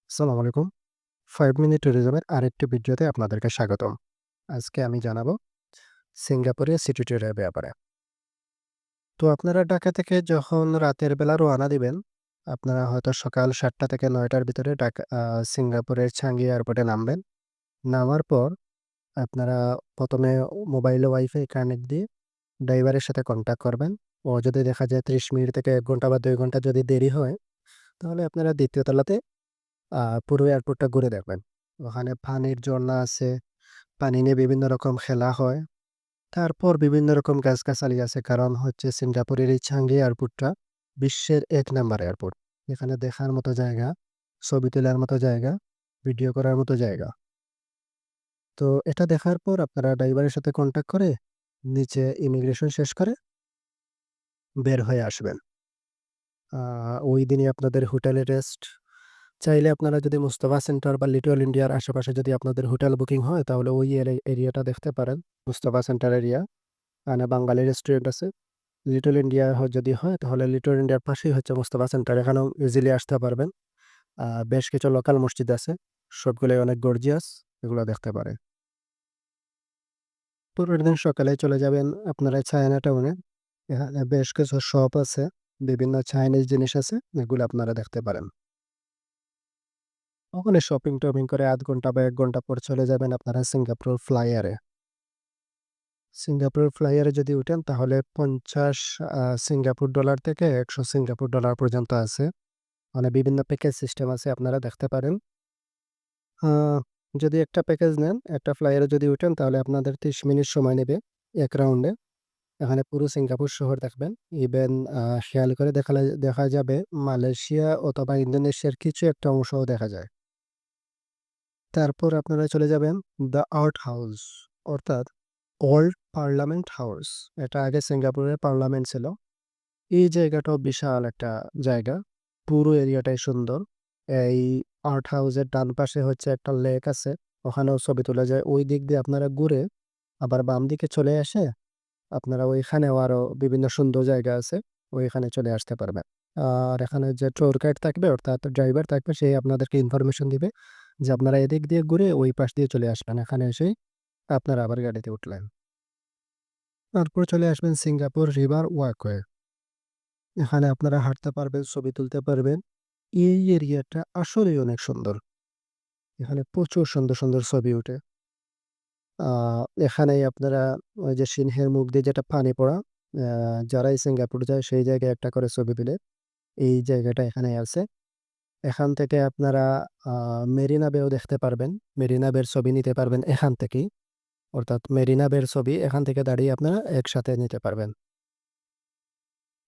আসসালামু আলাইকুম। 5 মিনিট ট্যুরিজমের আরেকটি ভিডিওতে আপনাদেরকে স্বাগতম। আজকে আমি জানাবো সিঙ্গাপুরের সিটি ট্যুরের ব্যাপারে। তো আপনারা ঢাকা থেকে যখন রাতের বেলা রওনা দিবেন, আপনারা হয়তো সকাল ৭ঃ০০ থেকে ৯ঃ০০ র ভিতরে সিঙ্গাপুরের চাঙ্গি এয়ারপোর্টে নামবেন। নামার পর আপনারা ১ম এ মোবাইলে ওয়াইফাই কানেক্ট দিয়ে ড্রাইভারের সাথে কন্ট্যাক্ট করবেন। ও যদি দেখা যায় ৩০ মিনিট থেকে ১ ঘন্টা বা ২ ঘন্টা যদি দেরি হয়, তাহলে আপনারা ২য় তলাতে পুরো এয়ারপোর্টটা ঘুরে দেখবেন। ওখানে পানির ঝর্ণা আছে, পানি নিয়ে বিভিন্ন রকম খেলা হয়। তারপর বিভিন্ন রকম গাছগাছালি আছে। কারণ হচ্ছে সিঙ্গাপুরের এই চাঙ্গি এয়ারপোর্টটা বিশ্বের ১ নাম্বার এয়ারপোর্ট। এখানে দেখার মতো জায়গা, ছবি তোলার মতো জায়গা, ভিডিও করার মতো জায়গা। তো এটা দেখার পর আপনারা ড্রাইভারের সাথে কন্ট্যাক্ট করে নিচে ইমিগ্রেশন শেষ করে বের হয়ে আসবেন। আ ওইদিনই আপনাদের হোটেলে রেস্ট। চাইলে আপনারা যদি মুস্তাফা সেন্টার বা লিটল ইন্ডিয়ার আশেপাশে যদি আপনাদের হোটেল বুকিং হয়, তাহলে ওই এরিয়াটা দেখতে পারেন। Mustafa centre area. এখানে বাঙালি রেস্টুরেন্ট আছে। লিটল ইন্ডিয়া যদি হয়, তাহলে লিটল ইন্ডিয়ার পাশেই হচ্ছে মুস্তাফা সেন্টার। এখানেও ইজিলি আসতে পারবেন। বেশ কিছু লোকাল মসজিদ আছে। সবগুলোই অনেক গর্জিয়াস। এগুলো দেখতে পারেন। পরের দিন সকালে চলে যাবেন আপনারা চায়না টাউনে। এখানে বেশ কিছু শপ আছে। বিভিন্ন চাইনিজ জিনিস আছে। এগুলো আপনারা দেখতে পারেন। ওখানে শপিং-টপিং করে ০.৫ ঘন্টা বা ১ ঘন্টা পর চলে যাবেন আপনারা সিঙ্গাপুর ফ্লাইয়ারে। সিঙ্গাপুর ফ্লাইয়ারে যদি উঠেন তাহলে ৫০ সিঙ্গাপুর ডলার থেকে ১০০ সিঙ্গাপুর ডলার পর্যন্ত আছে। মানে বিভিন্ন প্যাকেজ সিস্টেম আছে আপনারা দেখতে পারেন। আ যদি একটা প্যাকেজ নেন, একটা ফ্লাইয়ারে যদি উঠেন তাহলে আপনাদের ৩০ মিনিট সময় নেবে ১ রাউন্ডে। এখানে পুরো সিঙ্গাপুর শহর দেখবেন। ইভেন খেয়াল করে দেখা যাবে মালয়েশিয়া অথবা ইন্দোনেশিয়ার কিছু একটা অংশও দেখা যায়। তারপর আপনারা চলে যাবেন দ্য আর্ট হাউস, অর্থাৎ ওল্ড পার্লামেন্ট হাউস। এটা আগে সিঙ্গাপুরের পার্লামেন্ট ছিল। এই জায়গাটাও বিশাল একটা জায়গা। পুরো এরিয়াটাই সুন্দর। এই আর্ট হাউসের ডান পাশে হচ্ছে একটা লেক আছে। ওখানেও ছবি তোলা যায়। ওই দিক দিয়ে আপনারা ঘুরে আবার বাম দিকে চলে এসে আপনারা ওইখানেও আরো বিভিন্ন সুন্দর জায়গা আছে। ওইখানে চলে আসতে পারবেন। আর এখানে যে ট্যুর গাইড থাকবে অর্থাৎ ড্রাইভার থাকবে, সে আপনাদেরকে ইনফরমেশন দিবে যে আপনারা এদিক দিয়ে ঘুরে ওই পাশ দিয়ে চলে আসবেন। এখানে এসেই আপনারা আবার গাড়িতে উঠলেন। তারপর চলে আসবেন সিঙ্গাপুর রিভার ওয়াকওয়ে। এখানে আপনারা হাঁটতে পারবেন, ছবি তুলতে পারবেন। এই এরিয়াটা আসলেই অনেক সুন্দর। এখানে প্রচুর সুন্দর, সুন্দর ছবি ওঠে। আ এখানেই আপনারা ওই যে সিংহের মুখ দিয়ে যেটা পানি পড়া, আ যারাই সিঙ্গাপুর যায় সেই জায়গায় একটা করে ছবি তুলে। এই জায়গাটা এখানেই আছে। এখান থেকে আপনারা আ মেরিনা বেও দেখতে পারবেন। মেরিনা বের ছবি নিতে পারবেন এখান থেকেই। অর্থাৎ মেরিনা বের ছবি এখান থেকে দাঁড়িয়ে আপনারা একসাথে নিতে পারবেন।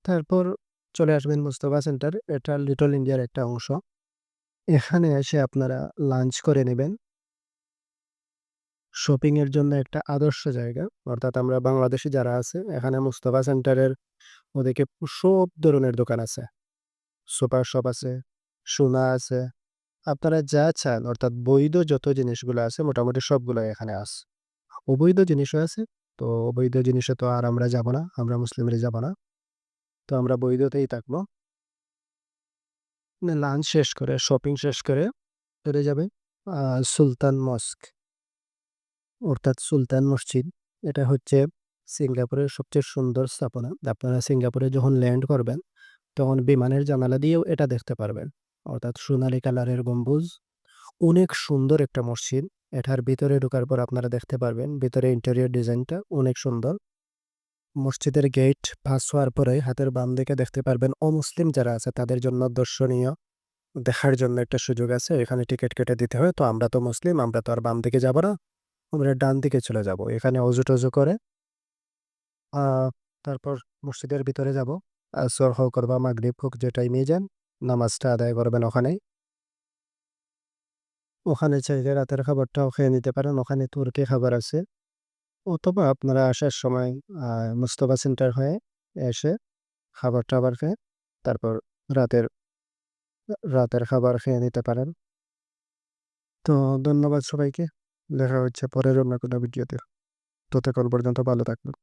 তারপর চলে আসবেন মুস্তাফা সেন্টার। এটা লিটল ইন্ডিয়ার একটা অংশ। এখানে এসে আপনারা লাঞ্চ করে নিবেন। শপিং এর জন্য একটা আদর্শ জায়গা। অর্থাৎ আমরা বাংলাদেশী যারা আছে এখানে মুস্তাফা সেন্টারের ওদিকে সব ধরনের দোকান আছে। সুপার শপ আছে, সোনা আছে। আপনারা যা চান অর্থাৎ বৈধ যত জিনিসগুলো আছে মোটামুটি সবগুলাই এখানে আছে। অবৈধ জিনিসও আছে। তো অবৈধ জিনিসে তো আর আমরা যাব না। আমরা মুসলিমরা যাব না। তো আমরা বৈধতেই থাকবো। লাঞ্চ শেষ করে, শপিং শেষ করে চলে যাবে আ সুলতান মস্ক, অর্থাৎ সুলতান মসজিদ। এটা হচ্ছে সিঙ্গাপুরের সবচেয়ে সুন্দর স্থাপনা। আপনারা সিঙ্গাপুরে যখন ল্যান্ড করবেন, তখন বিমানের জানালা দিয়েও এটা দেখতে পারবেন। অর্থাৎ সোনালী কালারের গম্বুজ। অনেক সুন্দর একটা মসজিদ। এটার ভিতরে ঢোকার পর আপনারা দেখতে পারবেন ভিতরে ইন্টেরিয়র ডিজাইনটা অনেক সুন্দর। মসজিদের গেট পাস হওয়ার পরে হাতের বাম দিকে দেখতে পারবেন অমুসলিম যারা আছে তাদের জন্য দর্শনীয় দেখার জন্য একটা সুযোগ আছে। এখানে টিকেট কেটে দিতে হয়। তো আমরা তো মুসলিম, আমরা তো আর বাম দিকে যাব না। আমরা ডান দিকে চলে যাব। এখানে অজু-টজু করে আ তারপর মসজিদের ভিতরে যাব। আসর হোক অথবা মাগরিব হোক যে টাইমেই যান, নামাজটা আদায় করবেন ওখানেই। ওখানে চাইলে রাতের খাবারটাও খেয়ে নিতে পারেন। ওখানে তুর্কি খাবার আছে। অথবা আপনারা আসার সময় আ মুস্তাফা সেন্টার হয়ে এসে খাবার-টাবার খেয়ে তারপর রাতের রাতের খাবার খেয়ে নিতে পারেন। তো ধন্যবাদ সবাইকে। দেখা হচ্ছে পরের অন্য কোনো ভিডিওতে। ততক্ষণ পর্যন্ত ভালো থাকবেন।